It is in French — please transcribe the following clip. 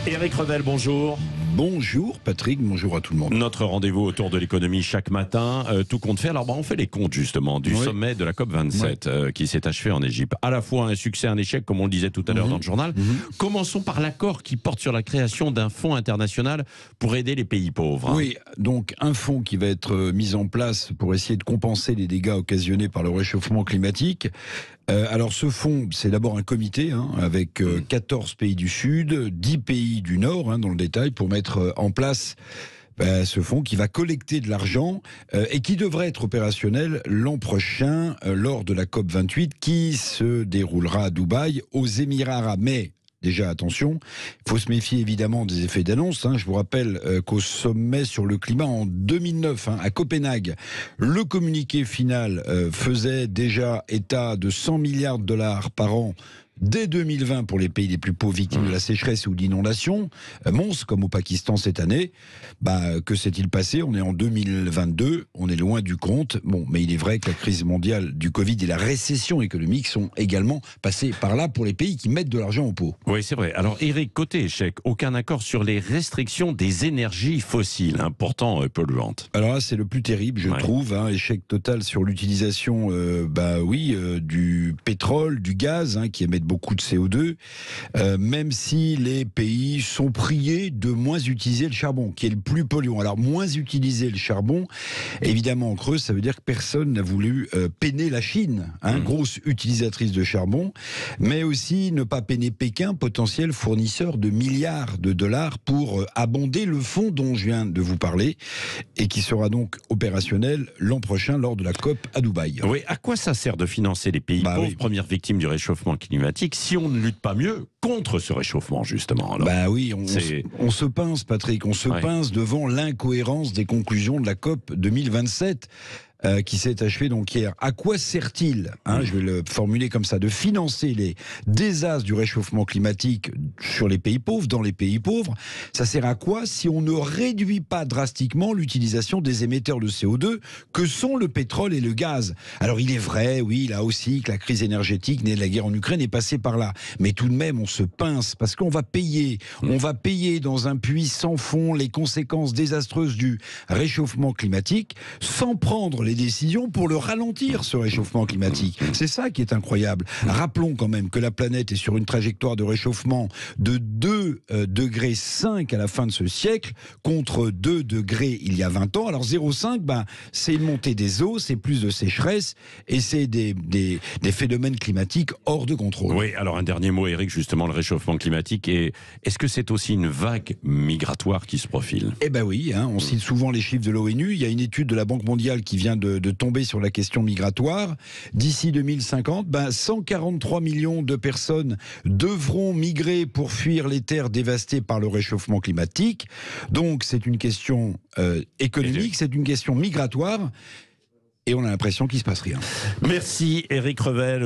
Éric Revel, bonjour. Bonjour Patrick, bonjour à tout le monde. Notre rendez-vous autour de l'économie chaque matin, tout compte fait. Alors on fait les comptes justement du sommet de la COP27 qui s'est achevé en Égypte. À la fois un succès, un échec, comme on le disait tout à l'heure dans le journal. Commençons par l'accord qui porte sur la création d'un fonds international pour aider les pays pauvres. Oui, donc un fonds qui va être mis en place pour essayer de compenser les dégâts occasionnés par le réchauffement climatique. Alors ce fonds, c'est d'abord un comité avec 14 pays du Sud, 10 pays du Nord, dans le détail, pour mettre en place ce fonds qui va collecter de l'argent et qui devrait être opérationnel l'an prochain lors de la COP28 qui se déroulera à Dubaï, aux Émirats arabes. Mais déjà, attention, il faut se méfier évidemment des effets d'annonce. Je vous rappelle qu'au sommet sur le climat en 2009, à Copenhague, le communiqué final faisait déjà état de 100 milliards de dollars par an dès 2020 pour les pays les plus pauvres victimes de la sécheresse ou d'inondations, monstres comme au Pakistan cette année. Que s'est-il passé? On est en 2022, on est loin du compte. Bon, mais il est vrai que la crise mondiale du Covid et la récession économique sont également passées par là pour les pays qui mettent de l'argent au pot. Oui, c'est vrai. Alors Éric, côté échec, aucun accord sur les restrictions des énergies fossiles, pourtant polluantes. Alors là, c'est le plus terrible, je trouve. Échec total sur l'utilisation du pétrole, du gaz, qui émettent beaucoup de CO2, même si les pays sont priés de moins utiliser le charbon, qui est le plus polluant. Alors, moins utiliser le charbon, évidemment, en creux, ça veut dire que personne n'a voulu peiner la Chine, grosse utilisatrice de charbon, mais aussi ne pas peiner Pékin, potentiel fournisseur de milliards de dollars pour abonder le fonds dont je viens de vous parler, et qui sera donc opérationnel l'an prochain lors de la COP à Dubaï. Oui, à quoi ça sert de financer les pays pauvres, premières victimes du réchauffement climatique, si on ne lutte pas mieux contre ce réchauffement, justement? Alors, on se pince, Patrick, on se pince devant l'incohérence des conclusions de la COP 2027. Qui s'est achevé donc hier. À quoi sert-il, je vais le formuler comme ça, de financer les désastres du réchauffement climatique sur les pays pauvres, dans les pays pauvres? Ça sert à quoi si on ne réduit pas drastiquement l'utilisation des émetteurs de CO2 que sont le pétrole et le gaz? Alors il est vrai, oui, là aussi, que la crise énergétique née de la guerre en Ukraine est passée par là. Mais tout de même, on se pince parce qu'on va payer. On va payer dans un puits sans fond les conséquences désastreuses du réchauffement climatique sans prendre les décisions pour le ralentir, ce réchauffement climatique. C'est ça qui est incroyable. Rappelons quand même que la planète est sur une trajectoire de réchauffement de 2,5 degrés à la fin de ce siècle, contre 2 degrés il y a 20 ans. Alors 0,5, c'est une montée des eaux, c'est plus de sécheresse, et c'est des phénomènes climatiques hors de contrôle. Oui, alors un dernier mot, Éric, justement, le réchauffement climatique. Est-ce que c'est aussi une vague migratoire qui se profile? Eh ben oui, on cite souvent les chiffres de l'ONU. Il y a une étude de la Banque mondiale qui vient de tomber sur la question migratoire. D'ici 2050, 143 millions de personnes devront migrer pour fuir les terres dévastées par le réchauffement climatique. Donc c'est une question économique, c'est une question migratoire, et on a l'impression qu'il ne se passe rien. Merci Éric Revel.